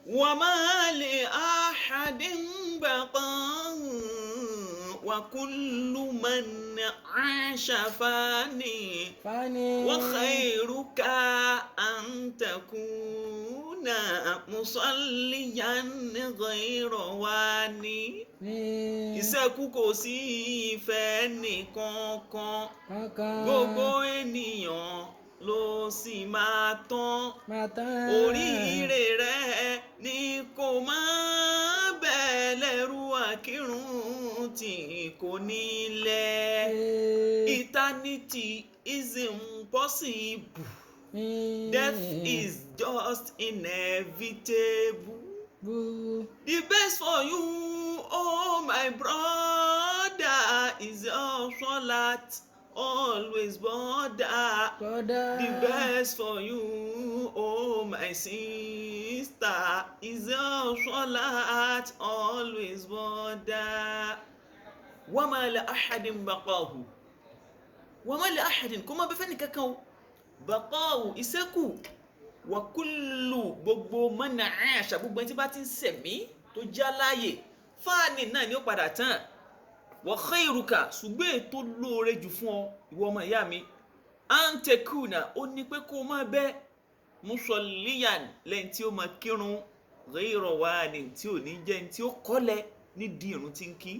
وما لأحد بقاء وكل من عاش فاني وخيرك أن تكون مصليا غير واني. Ìṣẹ́kù kò sí ìfẹ́ nìkankan, gbogbo ènìyàn ló sì máa tán. Oríire rẹ̀ ni kò máa bẹ̀ lẹ́rù akírun tí kò nílẹ̀. Eternity is impossible. Death is just inevitable. The best for you, oh my brother, is your salat. Always border. The best for you, oh my sister, is your salat. Always border. وما لأحد بقاه. وما لأحد كما بفني كاكاو بقاه ìṣẹ́kù. Wàkúlù gbogbo mọ́nà àṣà gbogbo ẹni tí bá ti ń sẹ̀mí tó já láàyè fáàní náà ni ó padà tán. Wa khairuka ṣùgbọ́n ètò lóore jù fún ọ ìwọ ọmọ ìyá mi antekuna ó ní pé kó máa bẹ musalliyan lẹ́yìn tí ó máa kírun ghayra wani tí ò ní jẹ́ ní tí ó kọ́lẹ̀ nídìí ìrun tí ń kí.